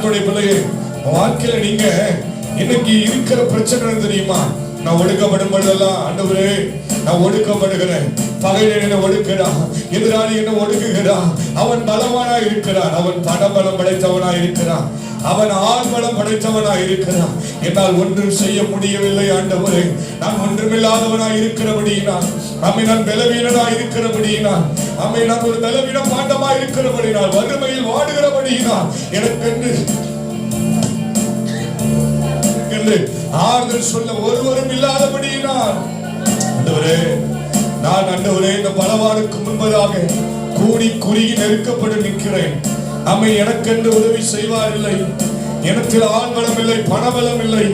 கர்த்தருடைய பிள்ளையே, வாழ்க்கையில நீங்க இன்னைக்கு இருக்கிற பிரச்சனை தெரியுமா? நான் ஒடுக்கப்படும் பொழுதெல்லாம் ஆண்டவரே நான் ஒடுக்கப்படுகிறேன், பகைவன் என்ன ஒடுக்கிறான், எதிராளி என்ன ஒடுக்குகிறான். அவன் பலவானா இருக்கிறான், அவன் பணபலம் படைத்தவனா இருக்கிறான், அவன் ஆள்பலம் படைத்தவனா இருக்கிறான். என்னால் ஒன்றும் செய்ய முடியவில்லை ஆண்டவரே. நான் ஒன்றுமில்லாதவனா இருக்கிறபடியினால், அம்மை நான் பலவீனனா இருக்கிறபடியினால், அம்மை நான் ஒரு பலவீன பாண்டமா இருக்கிறபடியினால், வறுமையில் வாடுகிறபடியினால் எனக்கு ஆறுதல் சொல்ல ஒருவரும் இல்லாதபடியினால் ஆண்டவரே, நான் ஆண்டவரே இந்த பலவானுக்கு முன்பதாக கூடி குறுகி நெருக்கப்பட்டு நிற்கிறேன். அம்மை எனக்கென்று உதவி செய்வார் இல்லை, எனக்கு ஆள்பலம் இல்லை, பணபலம் இல்லை,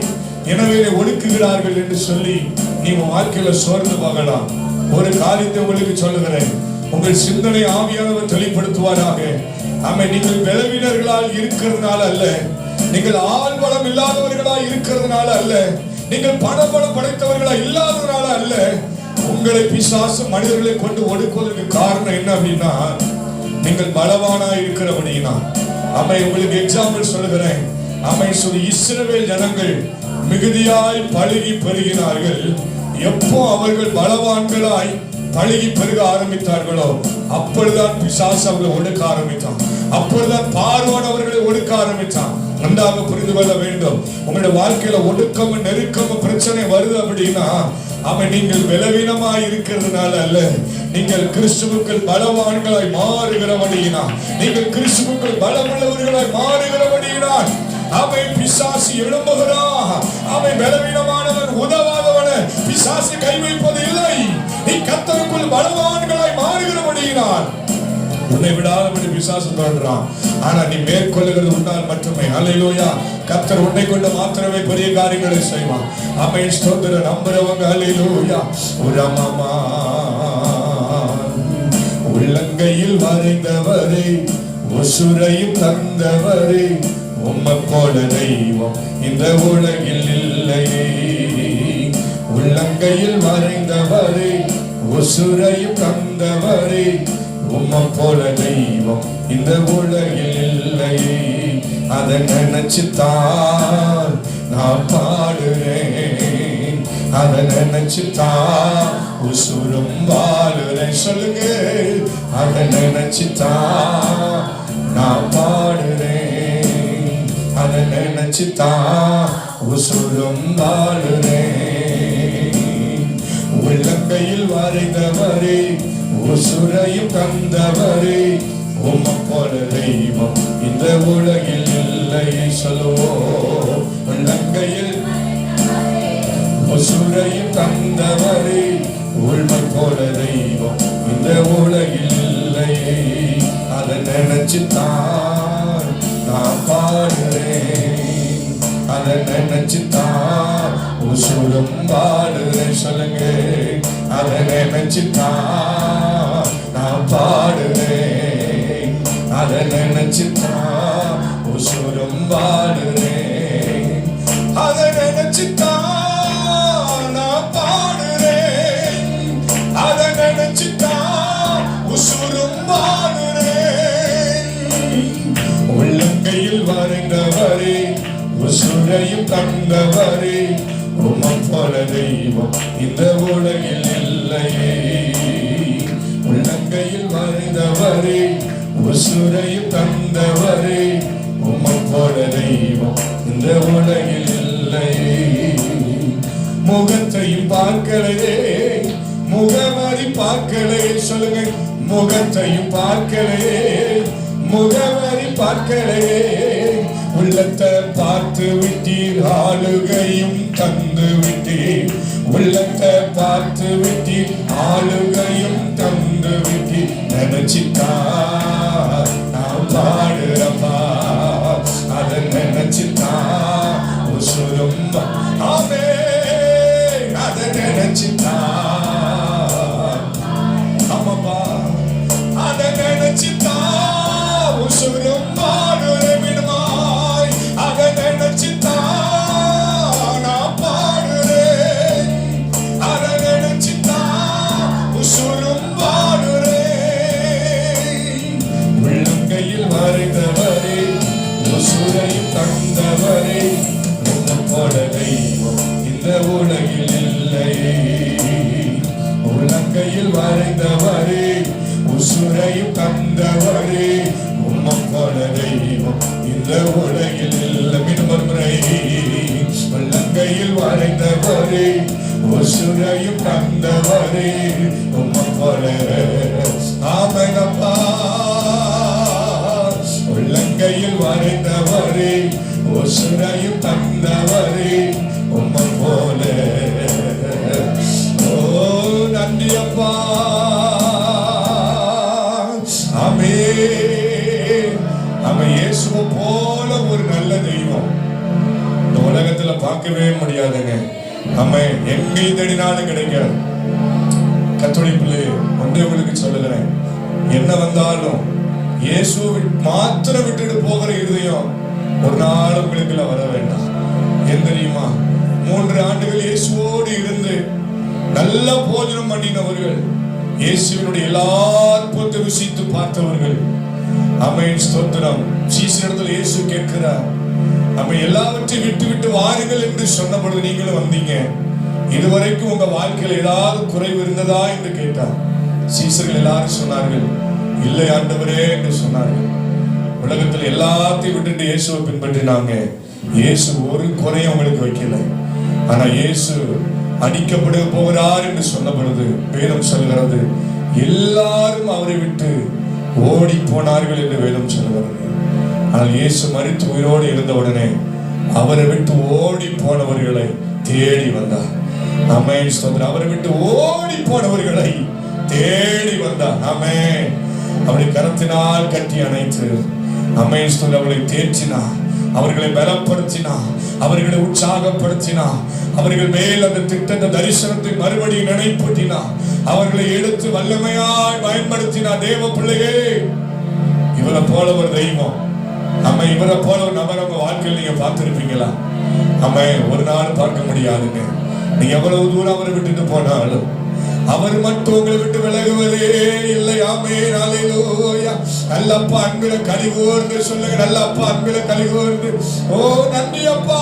எனவே ஒடுக்குகிறார்கள் என்று சொல்லி நீ உன் வாழ்க்கையில சோர்ந்து போகலாம். ஒரு காரியத்தை உங்களுக்கு சொல்லுகிறேன், உங்கள் சிந்தனை ஆவியானவர் தெளிப்படுத்துவாராக. அம்மை நீங்கள் பலவீனர்களால் இருக்கிறதுனால அல்ல, நீங்கள் ஆள்பலம் இல்லாதவர்களாய் இருக்கிறதுனால அல்ல, நீங்கள் பணபலம் படைத்தவர்களா இல்லாததுனால அல்ல. உங்களை பிசாசு மனிதர்களை கொண்டு ஒடுக்குவதற்கு காரணம் என்ன அப்படின்னா, நீங்கள் பலவானா இருக்கிறபடினா. அம்மை உங்களுக்கு எக்ஸாம்பிள் சொல்லுகிறேன். அம்மை சொல்லி இஸ்ரவேல் ஜனங்கள் மிகுதியாய் பழுகி பெருகினார்கள். எப்போ அவர்கள் பலவான்களாய் பழுகி பெருக ஆரம்பித்தார்களோ அப்பொழுதுதான் பிசாசு அவர்களை ஒடுக்க ஆரம்பித்தான். அப்பொழுதுதான் பார்வோன் அவர்களை ஒடுக்க ஆரம்பித்தான். நன்றாக புரிந்து கொள்ள வேண்டும். உங்களுடைய வாழ்க்கையில ஒடுக்கம் நெருக்கம் பிரச்சனை வருது அப்படின்னா அவன் நீங்கள் பலவீனமாய் இருக்கிறதுனால அல்ல, நீங்கள் கிறிஸ்துவுக்குள் பலவான்களாய் மாறுகிறபடியினா, நீங்கள் கிறிஸ்துவுக்குள் பலமுள்ளவர்களாய் மாறுகிறபடியினா அவை பிசாசு எழும்புகிறான். அவை பலவீனமானவன் உதவாதவன பிசாசு கை வைப்பது இல்லை. நீ கர்த்தருக்குள் பலவான்களாய் மாறுகிறபடியினால் உன்னை விடாதபடி பிசாசு தோன்றான். ஆனா நீ மேற்கொள்ளுகிறது உன்னால் மட்டுமே. அல்லேலூயா. கர்த்தர் உன்னை கொண்டு மாத்திரமே பெரிய காரியங்களை செய்வான். ஆமென். ஸ்தோத்திரம். நம்புறவங்க அல்லேலூயா. உரமமா உள்ளங்கையில் வரைந்தவரே, உசுரையும் தந்தவரே, உம்மை போல தெய்வம் இந்த உலகில் இல்லையே. உள்ளங்கையில் வரைந்தவரே, உசுரையும் தந்தவரே, உம்மை போல தெய்வம் இந்த உலகில் இல்லையே. அதை நினைச்சுத்தான் நான் பாடுறேன், அதை நினைச்சுத்தான் உசுரும் வாழுறேன். சொல்லுங்க. அதை நினைச்சுத்தான் நான் பாடுறேன், அதை நினைச்சுத்தான் உசுரும் வாழுறேன். உள்ளங்கையில் வரைந்தவரே, உசுரையும் தந்தவரே, உம்மை போல தெய்வம் இந்த உலகில் இல்லை. சொல்லுவோம். உள்ளங்கையில் உசுரையும் தந்தவரே, உம்மை போல தெய்வம் இந்த உலகில் இல்லை. அதை நினைச்சுத்தான் நான் பாடுறேன், அதை நினைச்சுத்தான் உசுரும் பாடுறேன். சொல்லுங்க. அதை நினைச்சுத்தான் நான் பாடுறேன், அதை நினைச்சுத்தான் உசுரும் பாடுறேன், அதை நினைச்சுத்தான் நான் பாடுறேன், அதை நினைச்சுத்தான் உசுரும் பாடுறேன். உள்ளங்கையில் வரைந்தவரே, உசுரையும் தந்தவரே, உம்மை போல தெய்வம் இந்த உலகில் இல்லையே. உள்ளங்கையில் வரைந்தவரே, உசுரையும் தந்தவரே, உம்மை போல தெய்வம் இந்த உலகில் இல்லையே. முகத்தையும் பார்க்கலையே, முகவரி பார்க்கலையே. சொல்லுங்க. முகத்தையும் பார்க்கலையே, முகவரி பார்க்கலையே. உள்ளத்தை பார்த்து விட்டீர், ஆளுகையும் தந்து விட்டீர். உள்ளத்தை பார்த்து விட்டீர், ஆளுகையும் தந்து விட்டீர். நினைச்சிட்டா நான் பாடுறப்பா, அதை நினைச்சிட்டா உசுரும். ஆமே. அதை நினைச்சிட்டா ஆமாப்பா, அதை நினைச்சிட்டா உசுரும் பாடுறேன். அதை நினைச்சிட்டா நான் பாடுறேன், அதை நினைச்சிட்டா உசுரும் பாடுறேன். உள்ளங்கையில் வரைந்தவரே, உசுரையும் இந்த உலகில் இல்லை. உள்ளங்கையில் வரைந்தவரே, உசுரையும் தந்தவரே, உம்மை போல தெய்வம் இந்த உலகில் இல்லை. மீண்டும் ஒருமுறை. உள்ளங்கையில் வரைந்தவரே, உசுரையும் தந்தவரே, உம்மை போல. ஆமெனப்பா. உள்ளங்கையில் வரைந்தவரே, உசுரையும் தந்தவரே, உம்மை போல. ஓ நன்றி அப்பா. ஆமென். ஆமென். இயேசுவை போல ஒரு நல்ல தெய்வம் இந்த உலகத்துல பார்க்கவே முடியாதுங்க. ஆமென். எங்கே தேடினாலும் கிடைக்காது. கர்த்தருடைய பிள்ளையே, ஒன்றே உங்களுக்கு சொல்லுகிறேன், என்ன வந்தாலும் இயேசு மாத்திரம் விட்டுட்டு போகிற இருதயம் ஒரு நாள் உங்களுக்கு வர வேண்டாம். ஏன் தெரியுமா? 3 ஆண்டுகள் இயேசுவோடு இருந்து நல்ல போஜனம் பண்ணினவர்கள், இயேசுவினுடைய எல்லா அற்புதத்தை ருசித்து பார்த்தவர்கள். ஆமென். ஸ்தோத்திரம். சீசரிடத்தில் இயேசு கேட்கிறார், நம்ம எல்லாவற்றையும் விட்டு விட்டு வாருங்கள் என்று சொன்ன பொழுது நீங்களும் வந்தீங்க. இதுவரைக்கும் உங்க வாழ்க்கையில் ஏதாவது குறைவு இருந்ததா என்று கேட்டார். சீசர்கள் எல்லாரும் சொன்னார்கள், இல்லை ஆண்டவரே என்று சொன்னார்கள். உலகத்தில் எல்லாத்தையும் விட்டுட்டு இயேசுவை பின்பற்றினாங்க. இயேசு ஒரு குறையும் அவங்களுக்கு வைக்கல. ஆனா இயேசு அடிக்கப்பட போகிறார் என்று சொன்ன பொழுது வேதம் சொல்கிறது, எல்லாரும் அவரை விட்டு ஓடி போனார்கள் என்று வேதம் சொல்கிறது. ஆனால் இயேசு மரித்து உயிரோடு இருந்த உடனே அவரை விட்டு ஓடி போனவர்களை தேடி வந்தார். ஆமென். ஸ்தோத்திரம். அவரை விட்டு ஓடி போனவர்களை தேடி வந்தார். ஆமென். அவரை கரத்தினால் கட்டி அணைத்து, ஆமென் ஸ்தோத்திரம், அவர்களை தேற்றினார், அவர்களை பலப்படுத்தினார், அவர்களை உற்சாகப்படுத்தினார், அவர்கள் மேல் அந்த திட்டத்தை தரிசனத்தை மறுபடியும் நினைப்பூட்டினார், அவர்களை எடுத்து வல்லமையாய் பயன்படுத்தினார். தேவ பிள்ளையே, இவரை போல ஒரு தெய்வம், அம்மா இவரை போல ஒரு நபர் உங்க வாழ்க்கையில் நீங்க பார்த்திருப்பீங்களா? அம்மா ஒரு நாள் பார்க்க முடியாதுங்க. நீங்க எவ்வளவு தூரம் அவரை விட்டுட்டு போனாலும் அவர் மட்டும் உங்களை விட்டு விலகுவதே இல்லை. ஆமென். அல்லேலூயா. நல்லப்பா அன்பில கலிகூர்ந்து சொல்லுங்க. நல்லப்பா அன்பில கலிகூர்ந்து. ஓ நன்றி அப்பா.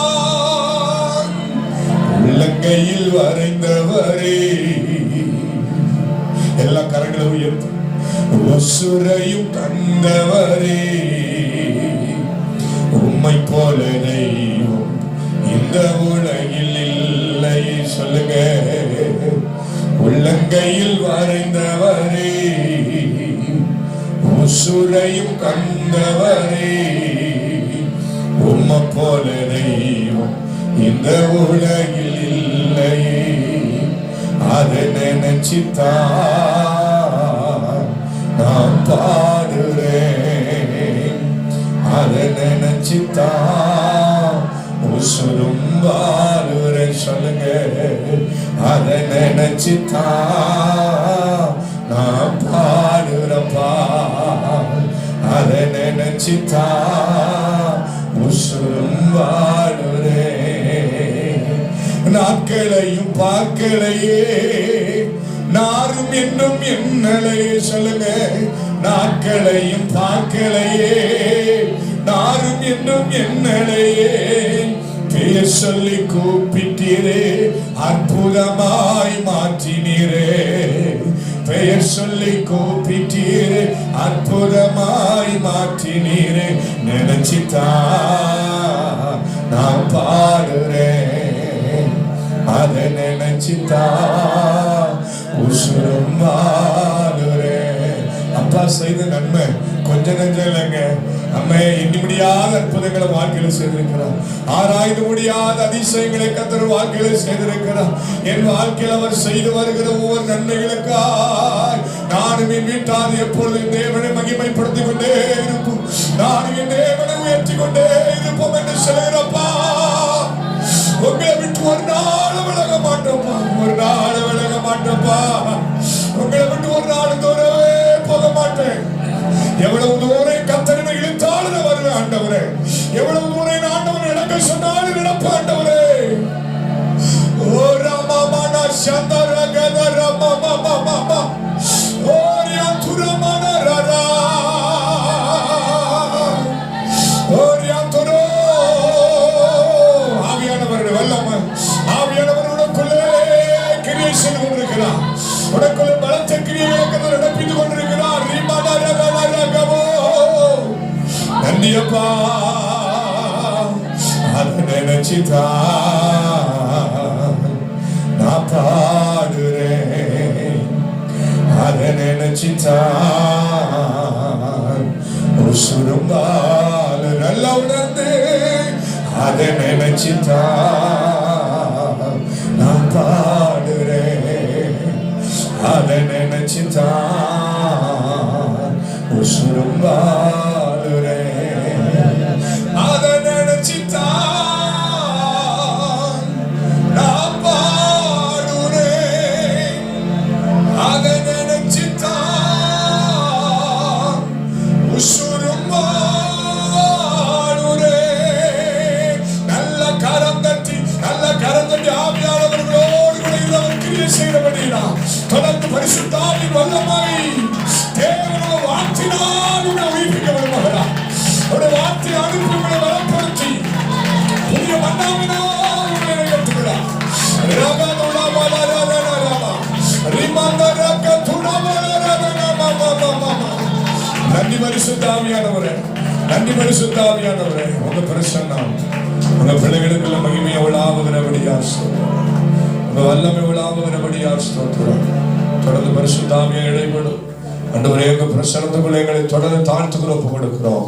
உள்ளங்கையில் வரைந்தவரே, எல்லா கரங்களை உயர்த்து, உசுரையும் தந்தவரே, உம்மை போல தெய்வம் இந்த உலகில் இல்லை. சொல்லுங்க. உள்ளங்கையில் வரைந்தவரே, உசுரையும் கண்டவரே, உம்மை போல தெய்வம் இந்த உலகில் இல்லை. அதை நினைச்சுத்தான் நான் பாடுறேன், அதை நினைச்சுத்தான் உசுரும் வாழுறேன். சொல்லுங்க. அதை நினைச்சுத்தான் நான் பாடுறப்பா, அதை நினைச்சுத்தான் உசுரும் வாழுறேன். நாட்களையும் பார்க்கலையே, நாரும் என்னும் என்னலையே. சொல்லுங்க. நாட்களையும் பார்க்கலையே, நாரும் என்னும் என்னலையே. பெயர் சொல்லி கூப்பிட்டீரே, அற்புதமாய் மாற்றினீரே. பெயர் சொல்லி கூப்பிட்டீரே, அற்புதமாய் மாற்றினீரே. நினைச்சித்தா நான் பாடுறேன், அதை நினைச்சித்தா உசுரும் வாடுறேன். அப்பா செய்த நன்மை கொஞ்ச நெஞ்சம் இல்லைங்க. அம்மே எண்ணி முடியாத அற்புதங்களை வாழ்க்கையில செய்திருக்கிறார். ஆராய்ந்து முடியாத அதிசயங்களை கர்த்தர் வாழ்க்கையில செய்திருக்கிறார். என் வாழ்க்கையில் அவர் செய்து வருகிற ஒவ்வொரு நன்மைகளுக்காய் நானும் என் வீட்டார் எப்பொழுதும் தேவனை மகிமைப்படுத்திக் கொண்டே இருப்போம், நானும் என் தேவனை உயர்த்தி கொண்டே இருப்போம் என்று சொல்கிறப்பா. உங்களை விட்டு ஒரு நாள் விலக மாட்டோம்ப்பா, ஒரு நாள் விலக மாட்டோம்ப்பா. உங்களை விட்டு ஒரு நாள் தூரவே போக மாட்டேன். எவ்வளவு தூரம் கர்த்தரை இழுத்தாலும் நான் வருவேன் ஆண்டவரே. எவ்வளவு தூரம் ஆண்டவர் நடக்க சொன்னாலும் நடப்ப ஆண்டவரே. ஓ ராமமான சந்தரகத ராமமா ஓரியா துரமான ரரா ஓரியா துரோ. ஆவியானவர் வல்லமை, ஆவியானவர் செய்து கொண்டிருக்கிறார். உனக்குள்ள பலத்த கிரியைகளை நடப்பித்துக் கொண்டிருக்கிறார். நன்றி அப்பா. அதை நினைச்சுதான் நான் பாடுறேன். அதை நினைச்சுதான் உசுரும்பால் நல்ல உணர்ந்து அதை நினைச்சுதான் நான் பாடுறேன். அதை நினைச்சுதான் உசுரும்பாடுறேன். அதை நினைச்சுதான் நான் பாடுறேன். அதை நினைச்சுதான் உசுரும்பாடுறேன். நல்ல கரம் தட்டி ஆவியானவர்களோடு கூட இருந்தவர் கிரியை செய்தபடினா தொடர்ந்து பரிசுத்த ஆவியின் வல்லமை தேவனுடைய வார்த்தையினால் உன்னை உயிர்ப்பிக்க விரும்புகிறார். அவருடைய வார்த்தையை அனுப்பி உன்னை பலப்படுத்தி புதிய மன்னாவினால் உன்னை நிகழ்த்துகிறார். நன்றி பரிசுத்த ஆவியானவரே, நன்றி பரிசுத்த ஆவியானவரே. உங்க பிரசன்னம் உங்க பிள்ளைகளுக்குள்ள மகிமையை விழாவுகிறபடியா ஸ்தோத்திரம். உங்க வல்லமை விழாவுகிறபடியா ஸ்தோத்திரம். தொடர்ந்து பரிசுத்த ஆவியை இடைபடும் ஆண்டவரே. உங்க பிரசன்னத்துக்குள்ள எங்களை தொடர்ந்து தாழ்த்துக்குள்ள ஒப்புக் கொடுக்கிறோம்.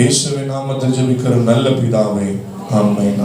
இயேசுவின் நாமத்தில் ஜெபிக்கிற நல்ல பிதாவே, ஆமென்.